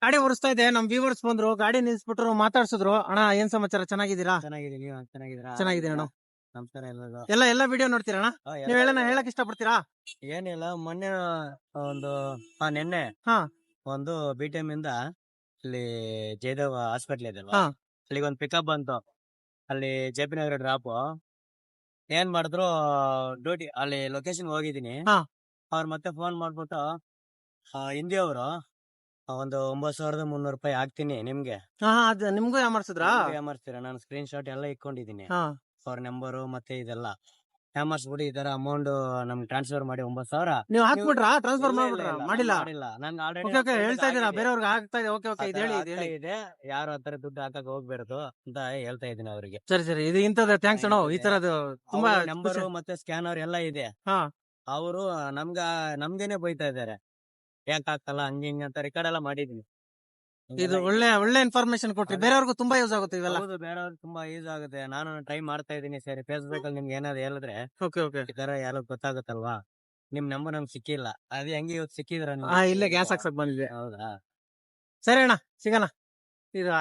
ಗಾಡಿ ಓಡಿಸ್ತಾ ಇದೆ, ನಮ್ ವ್ಯೂವರ್ಸ್ ಬಂದ್ರು, ಗಾಡಿ ನಿಲ್ಸ್ಬಿಟ್ರು, ಮಾತಾಡ್ಸಿದ್ರು. ಅಣ್ಣ ಏನ್ ಸಮಾಚಾರ, ಚೆನ್ನಾಗಿದ್ದೀರಾ? ಚೆನ್ನಾಗಿದೆ, ನೀವು ಚೆನ್ನಾಗಿದ್ದೀರಾ? ಚೆನ್ನಾಗಿದ್ದೀನಿ ಅಣ್ಣ. ನಮಸ್ಕಾರ ಎಲ್ಲರಿಗೂ. ಎಲ್ಲ ವಿಡಿಯೋ ನೋಡ್ತೀರಾ ಅಣ್ಣ? ನೀವ್ ಹೇಳಕ್ ಇಷ್ಟಪಡ್ತೀರಾ? ಏನಿಲ್ಲ, ಮೊನ್ನೆ ಒಂದು ನಿನ್ನೆ ಹಾ ಒಂದು BTM ಇಂದ ಇಲ್ಲಿ ಜಯದೇವ್ ಹಾಸ್ಪಿಟ್ಲ್ ಇದೆ ಹಾ ಅಲ್ಲಿಗೆ ಒಂದು ಪಿಕಪ್ ಬಂತು. ಅಲ್ಲಿ JP ನಗರ ಡ್ರಾಪ್. ಏನ್ ಮಾಡಿದ್ರು, ಡ್ಯೂಟಿ ಅಲ್ಲಿ ಲೊಕೇಶನ್ ಹೋಗಿದ್ದೀನಿ. ಹಾ. ಅವ್ರು ಮತ್ತೆ ಫೋನ್ ಮಾಡ್ಬಿಟ್ಟು ಹಿಂದಿ ಅವರು ಒಂದು 9,300 ರೂಪಾಯಿ ಹಾಕ್ತೀನಿ ನಿಮ್ಗೆ. ಹಾ ಅದ್ ನಿಮ್ಗೂ ಯಾಮಾರ್ಸಿದ್ರಾ? ಯಾಮರ್ಸ್ತೀರಾ? ನಾನು ಸ್ಕ್ರೀನ್ ಶಾಟ್ ಎಲ್ಲ ಇಟ್ಕೊಂಡಿದ್ದೀನಿ. ಹಾ ಅವ್ರ ನಂಬರು ಮತ್ತೆ ಇದೆಲ್ಲ ಯಾಮರ್ಸ್ಬಿಟ್ಟು ಈ ತರ ಅಮೌಂಟ್ ನಮ್ಗೆ ಟ್ರಾನ್ಸ್ಫರ್ ಮಾಡಿ 9,000. ನೀವ್ ಹಾಕ್ಬಿಟ್ರಾ? ಟ್ರಾನ್ಸ್ಫರ್ ಮಾಡ್ಬಿಟ್ರಾ? ಮಾಡಿಲ್ಲ. ನನ್ಗೆ ಓಕೆ ಓಕೆ, ಹೇಳ್ತಾ ಇದೀರಾ ಬೇರೆಯವ್ರಿಗೆ ಆಗ್ತಾ ಇದೆ. ಓಕೆ ಓಕೆ, ಇದು ಹೇಳಿ ಇದೆ. ಯಾರು ಆತರ ದುಡ್ಡು ಹಾಕಕ್ ಹೋಗ್ಬಾರ್ದು ಅಂತ ಹೇಳ್ತಾ ಇದೀನಿ ಅವ್ರಿಗೆ. ಸರಿ, ಇದು ಇಂಥದ್ದು ಥ್ಯಾಂಕ್ಸ್ ಅಣ್ಣ. ಈ ತರದ್ದು ತುಂಬಾ ನಂಬರ್ ಮತ್ತೆ ಸ್ಕ್ಯಾನರ್ ಎಲ್ಲ ಇದೆ. ಹಾ ಅವರು ನಮ್ಗೇನೆ ಬೈತಾ ಇದಾರೆ, ಯಾಕೆ ಆಗ್ತಲ್ಲ ಹಂಗೆ ಹಿಂಗೆ ಅಂತ ರೆಕಾರ್ಡ್ ಎಲ್ಲ ಮಾಡಿದೀನಿ. ಇದು ಒಳ್ಳೆ ಇನ್ಫಾರ್ಮೇಶನ್ ಕೊಟ್ರಿ, ಬೇರೆಯವ್ರಿಗೂ ತುಂಬಾ ಯೂಸ್ ಆಗುತ್ತೆ ಇವೆಲ್ಲ. ಹೌದು, ಬೇರೆಯವ್ರಿಗೆ ತುಂಬಾ ಯೂಸ್ ಆಗುತ್ತೆ. ನಾನು ಟ್ರೈ ಮಾಡ್ತಾ ಇದೀನಿ. ಸರಿ, ಫೇಸ್ಬುಕ್ ಅಲ್ಲಿ ನಿಮ್ಗೆ ಏನಾದ್ರು ಹೇಳಿದ್ರೆ ಓಕೆ ಓಕೆ, ಈ ತರ ಯಾರು ಗೊತ್ತಾಗುತ್ತಲ್ವಾ. ನಿಮ್ ನಂಬರ್ ನಮ್ಗೆ ಸಿಕ್ಕಿಲ್ಲ, ಅದೇ ಹೆಂಗೆ ಇವತ್ತು ಸಿಕ್ಕಿದ್ರ? ಇಲ್ಲೇ ಗ್ಯಾಸ್ ಹಾಕ್ಸಕ್ ಬಂದಿದೆ. ಹೌದಾ? ಸರಿ ಅಣ್ಣ, ಸಿಗೋಣ. ಇದು